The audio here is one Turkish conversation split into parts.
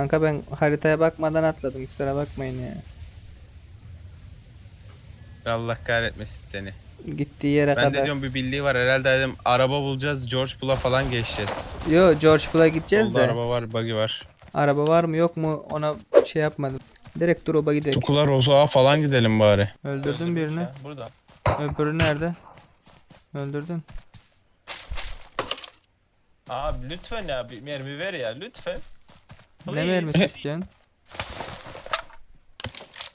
Kanka ben haritaya bakmadan atladım, kusura bakmayın ya. Allah kahretmesin seni. Gittiği yere Ben de kadar. diyorum bir bildiği var herhalde, dedim araba bulacağız, George Bull'a falan geçeceğiz. Yo, George Bull'a gideceğiz Solda de. araba var, buggy var. Araba var mı yok mu ona şey yapmadım. Direkt drop'a gidelim. Tukula Rozo'a falan gidelim bari. Öldürdün birini. Burada. Öbürü nerede? Öldürdün. Abi lütfen ya, bir mermi ver ya lütfen. Ne mermisi istiyorsun?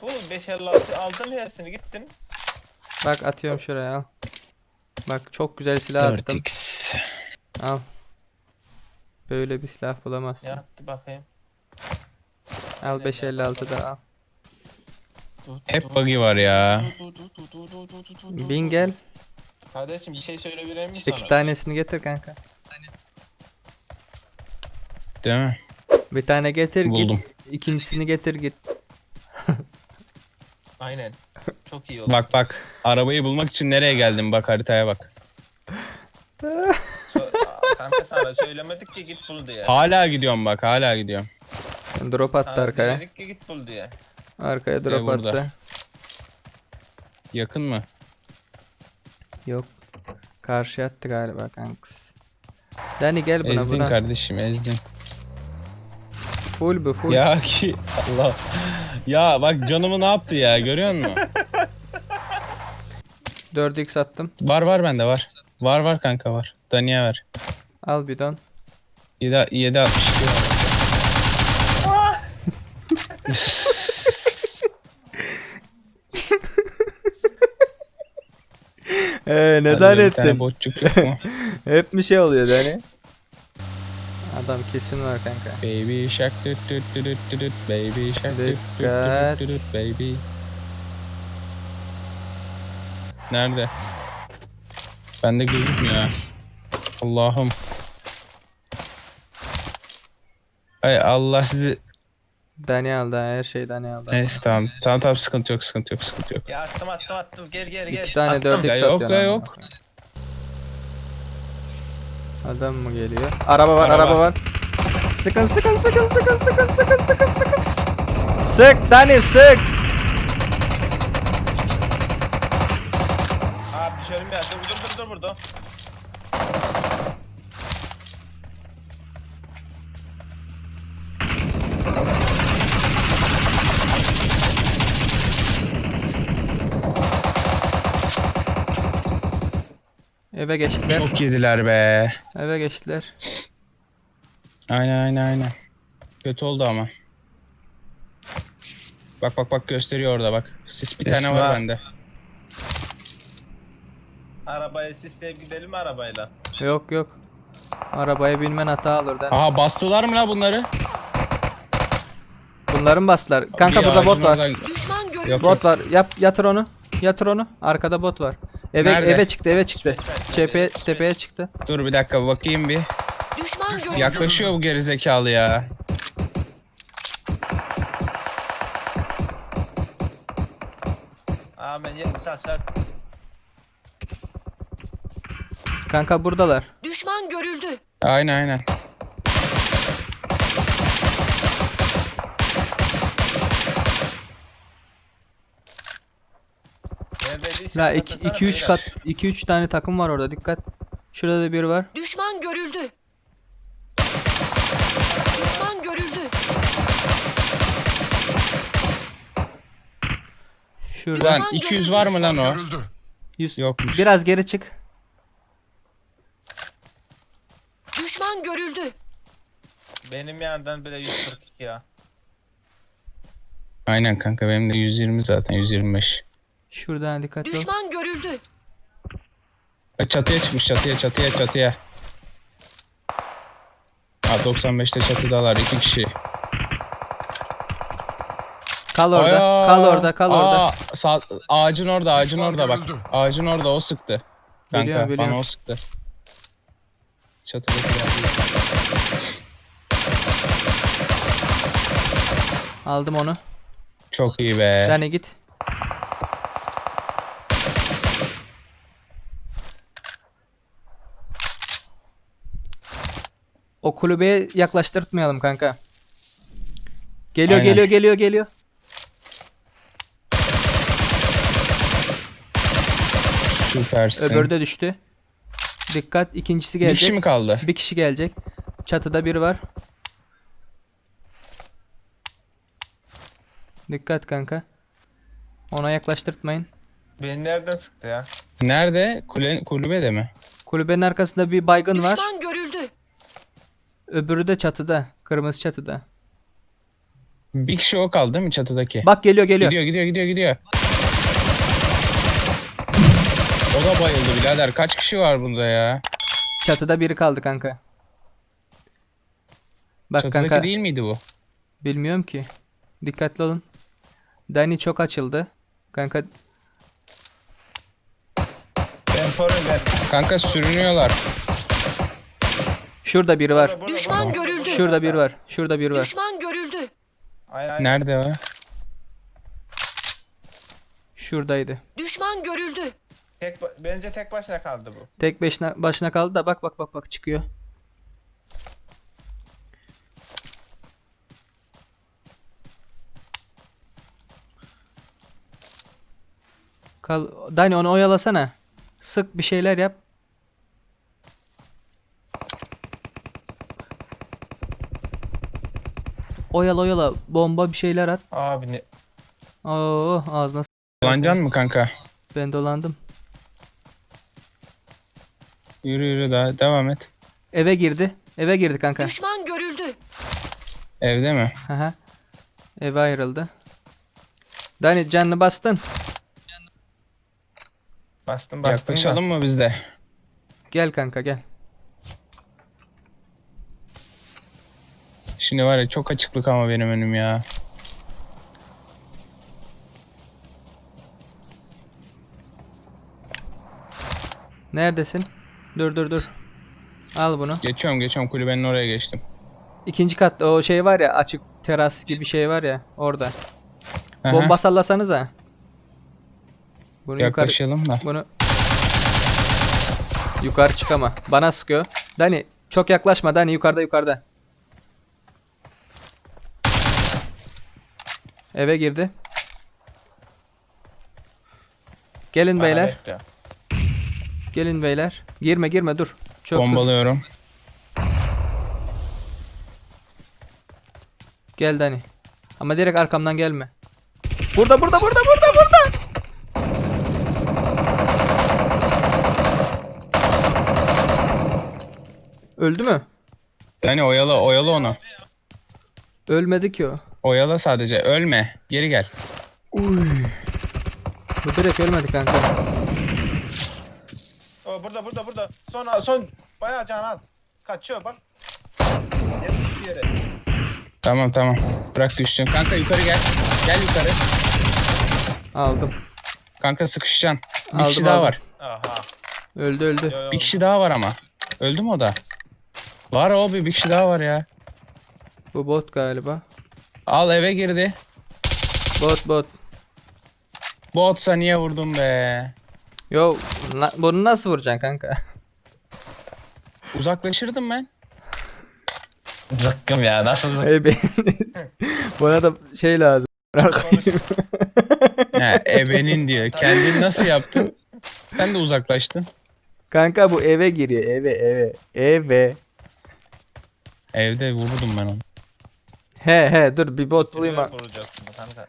Bu 556 aldım hepsini gittim. Bak atıyorum şuraya, al. Bak çok güzel silah attım. 4x. Al. Böyle bir silah bulamazsın. Yattı bakayım. Al 556 da al. Hep buggy var ya. Bin gel. Kardeşim bir şey söyleyebilir miyim İki sana? tanesini getir kanka. Değil mi? Bir tane getir Buldum. git. İkincisini getir git. Aynen. Çok iyi oldu. Bak bak. Arabayı bulmak için nereye geldim, bak haritaya bak. Kanka sana söylemedik ki git bul diye. Hala gidiyorum bak, hala gidiyorum. Drop attı Sana arkaya. dedik ki git bul diye. Arkaya drop burada. attı. Yakın mı? Yok. Karşı attı galiba kanks. Dani gel buna Ezdin buna. kardeşim, ezdin. Full bu full. Ya ki Allah. Ya bak canımı ne yaptı ya, görüyor musun? 4x attım. Var var, bende var. Var var kanka, var. Daniye ver. Al bidon. 7.62 var. Ne Bir tane zannettin? botçuk yok mu? Hep bir şey oluyor Dani. Adam kesin var kanka. Baby shark tüt tüt tüt tüt tüt, baby shark tüt Dikkat. tüt tüt tüt, baby. Nerede? Bende gözükmüyor ha. Allah'ım. Ay Allah sizi. Dani aldı, her şey Dani aldı. Neyse tamam. Tamam tamam, sıkıntı yok, sıkıntı yok, sıkıntı yok. Ya attım gel. İki tane Attım. 4x Ya yok, atıyorsun. ya amına yok. koyayım. Adam mı geliyor? Araba var, Araba. araba var. Sıkın. Sık Dani sık. Abi düşelim ya, dur burada. Eve geçtiler. Çok yediler be. Eve geçtiler. Aynen. Kötü oldu ama. Bak gösteriyor orada bak. Sis bir tane var bende. Arabaya sisleyip gidelim mi arabayla? Yok. Arabaya binmen hata olur Dani. Aha, bastılar mı la bunları? Bunların bastılar. Kanka Bir burada bot ağacın var. oradan- Düşman görüldü. Yok, Bot var. Yatır onu. Arkada bot var. Nerede? Eve çıktı. Tepeye çıktı. Dur bir dakika bakayım bir. Düşman görüldü. Yaklaşıyor bu gerizekalı ya. Aa ben yedim sat. Kanka buradalar. Düşman görüldü. Aynen. La 2 3 kat 2 3 tane takım var orada, dikkat. Şurada da biri var. Düşman görüldü. Düşman görüldü. Şurada. Lan 200 var mı lan o? 100. Yokmuş. Biraz geri çık. Düşman görüldü. Benim yandan bile 142 ya. Aynen kanka, benim de 120 zaten, 125. Şuradan dikkatli ol. Düşman görüldü. Çatıya çıkmış, çatıya. Ha, 95'te çatıdalar 2 kişi. Kal orada. Aya! Kal orada. Aa, ağacın orada bak. Ağacın orada, o sıktı. Kanka Biliyorum. bana o sıktı. Çatıdakiler değil. Aldım onu. Çok iyi be. Dani git. O kulübeye yaklaştırtmayalım kanka. Geliyor Aynen. geliyor. Süpersin. Öbürü de düştü. Dikkat, ikincisi Bir gelecek. kişi mi kaldı? Bir kişi gelecek. Çatıda biri var. Dikkat kanka. Ona yaklaştırtmayın. Beni nereden sıktı ya? Nerede? Kulübede mi? Kulübenin arkasında bir baygın var. Düşman görüldü. Öbürü de çatıda. Kırmızı çatıda. Bir kişi o kaldı değil mi çatıdaki? Bak geliyor. Gidiyor. O da bayıldı birader. Kaç kişi var bunda ya? Çatıda biri kaldı kanka. Bak Çatıdaki kanka. değil miydi bu? Bilmiyorum ki. Dikkatli olun. Dani çok açıldı. Kanka Ben sorun ver. Kanka sürünüyorlar. şurada biri var. Düşman görüldü. Şurada biri var. Şurada biri var. Düşman görüldü. Aynen. Nerede o? Şuradaydı. Düşman görüldü. Bence tek başına kaldı bu. Tek başına kaldı da bak çıkıyor. Dani onu oyalasana. Sık bir şeyler yap. Oyala bomba bir şeyler at. Abi ne? Oo ağzına Dolancan mı kanka? ben dolandım. Yürü daha devam et. Eve girdi kanka. Düşman görüldü. Evde mi? Aha. Eve ayrıldı. Dani canını bastın. Bastım Yaklaşalım mı biz de? Gel kanka gel. Şimdi var ya çok açıklık ama benim önüm ya. Neredesin? Dur. Al bunu. Geçiyorum kulübenin oraya geçtim. İkinci katta o şey var ya, açık teras gibi bir şey var ya orada. Aha, Bomba sallasanıza. Bunu yaklaşalım da. bunu yukarı çıkama. Bana sıkıyor. Dani çok yaklaşma Dani, yukarıda. Eve girdi. Gelin beyler. Gelin beyler. Girme dur. Çok hızlı. Bombalıyorum. Gel Dani. Ama direkt arkamdan gelme. Burada. Öldü mü? Dani oyala onu. Ölmedi ki o. Oyala sadece. Ölme. Geri gel. Bu direkt ölmedi kanka. O burada. Son bayağı can az. Kaçıyor bak. Yapmış bir yere. Tamam. Bırak düştün. Kanka yukarı gel. Gel yukarı. Aldım. Kanka sıkışacaksın. Bir Aldım, kişi daha aldım. var. Aha. Öldü. Yo. Bir kişi daha var ama. Öldü mü o da? Var abi bir kişi daha var ya. Bu bot galiba. Al eve girdi. Bot. Botsa niye vurdun be? Yo bunu nasıl vuracaksın kanka? Uzaklaşırdım ben. Zıkkım ya nasıl Hey be. Bana da şey lazım. He ebenin diyor. Kendini nasıl yaptın? Sen de uzaklaştın. Kanka bu eve giriyor. Eve. Evde vurdum ben onu. He dur bir bot bulayım. vuracaksın kanka?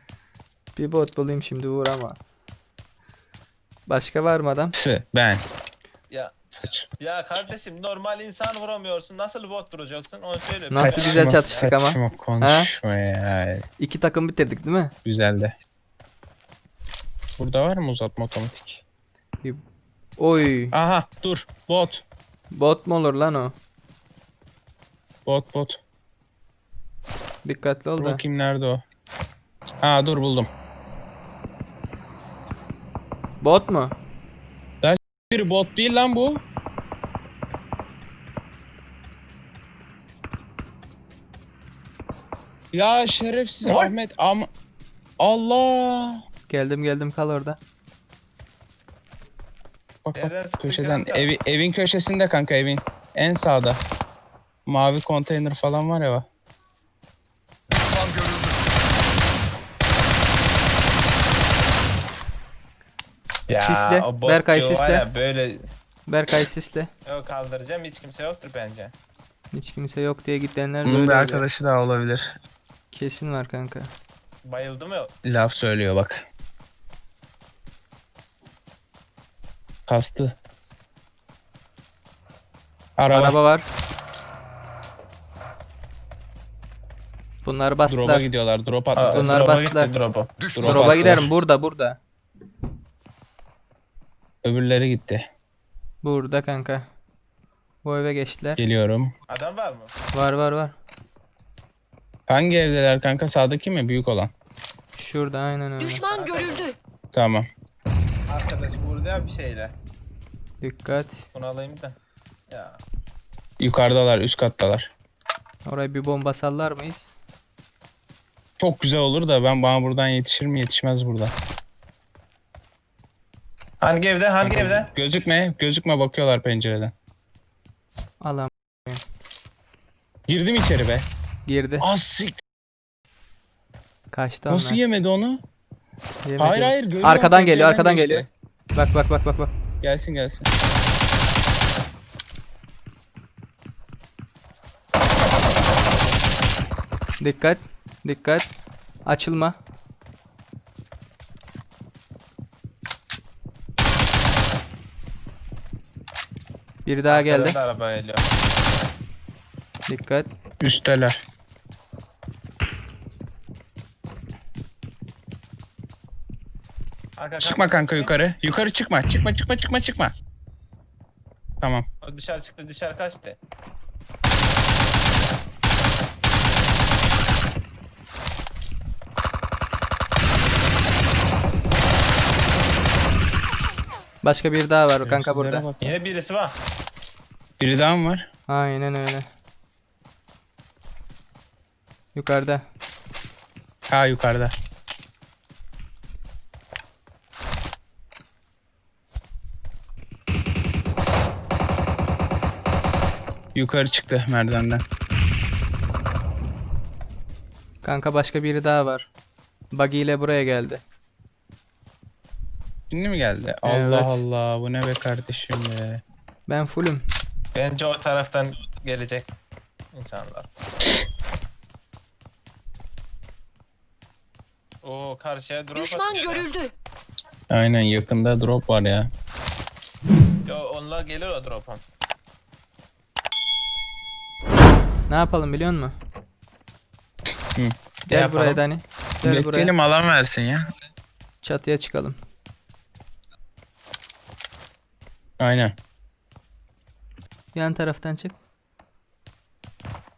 Bir bot bulayım şimdi, vur ama. Başka var mı adam? Ben. Ya Saç. ya kardeşim normal insan vuramıyorsun. Nasıl bot vuracaksın? Onu söyle. Nasıl güzel çatıştık ama. Saçma konuşma ya. 2 takım bitirdik değil mi? Güzel de. Burada var mı uzatma otomatik? Oy. Aha dur. Bot. Bot mu olur lan o? Bot. Dikkatli ol Dur da. bakayım nerede o? Ha dur buldum. Bot mu? Bir bot değil lan bu. Ya şerefsiz Oy. Ahmet ama Allah. Geldim kal orada. Bak Nereden sıktın köşeden kanka? evin köşesinde kanka evin en sağda. Mavi konteyner falan var ya. Düşman görüldü. Sisle. o bot Berkay diyor var sisle. ya, böyle Berkay sisle. yok kaldıracağım, hiç kimse yoktur bence. Hiç kimse yok diye gidenler Bunun böyle bir oluyor. arkadaşı daha olabilir. Kesin var kanka. Bayıldı mı? Laf söylüyor bak. Kastı. Araba var. Bunları Drop'a bastılar. gidiyorlar. Drop attı. Bunlar Drop'a bastılar. gitti, drop'a. Drop Drop'a attılar. giderim. Burada. Öbürleri gitti. Burada kanka. Bu eve geçtiler. Geliyorum. Adam var mı? Var. Hangi evdeler kanka? Sağdaki mi? Büyük olan. Şurada aynen öyle. Düşman görüldü. Tamam. Arkadaş vurdu ya bir şeyle. Dikkat. Bunu alayım da. Ya. Yukarıdalar. Üst kattalar. Oraya bir bomba sallar mıyız? Çok güzel olur da bana buradan yetişir mi? Yetişmez burada. Hangi evde? Hangi evde? Gözükme bakıyorlar pencereden. Alam Girdim içeri be. girdi. Az sik. Kaçtı Nasıl onlar. yemedi onu? Yemedi. Hayır görüyorum. Arkadan geliyor, pencereden arkadan geçti. geliyor. Bak. Gelsin. Dikkat. Açılma. Bir daha geldi. Arkadan da araba geliyor. Dikkat. Üsteler. Çıkma kanka yukarı. Yukarı çıkma. Çıkma. Tamam. O dışarı çıktı, dışarı kaçtı. Başka bir daha var kanka Sizlere burada. bak. Yine birisi var. Biri daha mı var? Aynen öyle. Yukarıda. Ha yukarıda. Yukarı çıktı merdivenden. Kanka başka biri daha var. Buggy ile buraya geldi. Şimdi mi geldi? Evet. Allah Allah bu ne be kardeşim be. Ben fullüm. Bence o taraftan gelecek insanlar. Oo, karşıya drop Düşman atıyor ya. görüldü. Aynen yakında drop var ya. Yo, onlar gelir o drop'a. Ne yapalım biliyor musun? Hı. Gel yapalım? buraya Dani. Gel buraya. Bekleyelim alan versin ya. Çatıya çıkalım. Aynen. Yan taraftan çık.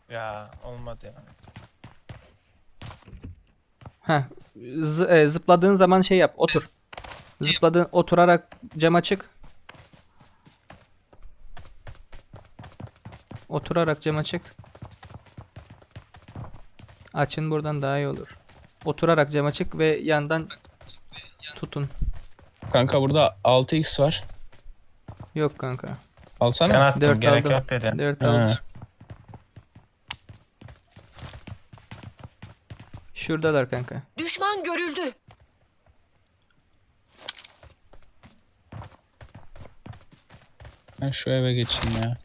Ya olmadı ya. Heh. Zıpladığın zaman şey yap. Otur. Oturarak cama çık. Oturarak cama çık. Açın buradan daha iyi olur. Oturarak cama çık ve yandan tutun. Kanka burada 6x var. Yok kanka. Ben Alsana. attım, 4 gerek aldım. yok dedi. 4 Ha. aldım. Şuradalar kanka. Düşman görüldü. Ben şu eve geçeyim ya.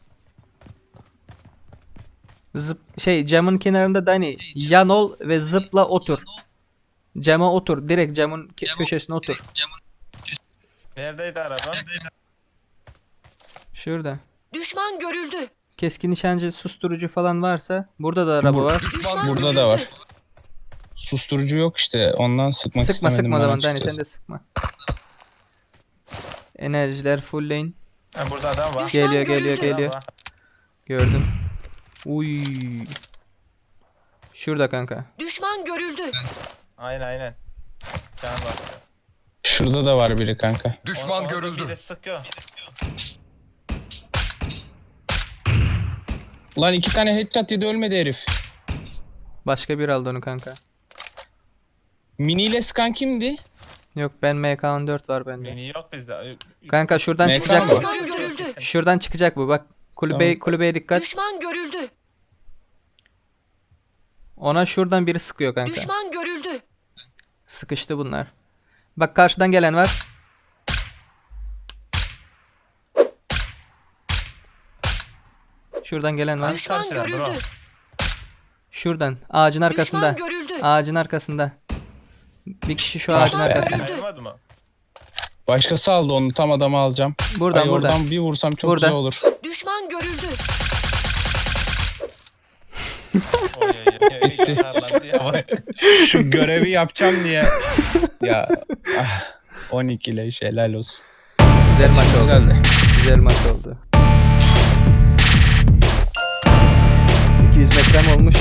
Camın kenarında Dani yan ol ve zıpla otur. Cama otur. Direkt camın köşesine otur. Neredeydi araba? Şurada. Düşman görüldü. Keskin nişancı susturucu falan varsa burada da araba var. Düşman Burada görüldü. da var. Susturucu yok işte. Ondan sıkmak Sıkma istemedim o ben zaman Dani açıkçası. sen de sıkma. Enerjiler full lane. Ha, burada adam var. Düşman Geliyor görüldü. Adam var. Gördüm. Uy. Şurada kanka. Düşman görüldü. Aynen. Can var. Şurada da var biri kanka. Düşman görüldü. Biri sıkıyor. Lan 2 tane headshot yedi ölmedi herif. Başka bir aldı onu kanka. Mini ile sıkan kimdi? Yok ben MK14 var bende. Mini yok bizde. Kanka şuradan MK çıkacak mı? bu. Düşman görüldü. Şuradan çıkacak bu bak. Kulübeye dikkat. Düşman görüldü. Ona şuradan biri sıkıyor kanka. Düşman görüldü. Sıkıştı bunlar. Bak karşıdan gelen var. Şuradan gelen var. Düşman karşılar, görüldü. bro. Şuradan. Ağacın arkasında. Düşman görüldü. Ağacın arkasında. Bir kişi şu ağacın Ah be. arkasında. Kaybolmadı mı? Başkası aldı onu, tam adamı alacağım. Buradan Ay, buradan. oradan bir vursam çok Buradan. güzel olur. Düşman görüldü. Oy, oy, oy, oy, yakarlandı ya. Şu görevi yapacağım diye. Ya 12 leş, helal olsun. Güzel maç oldu. Güzeldi. Güzel maç oldu. 200 metrem olmuş.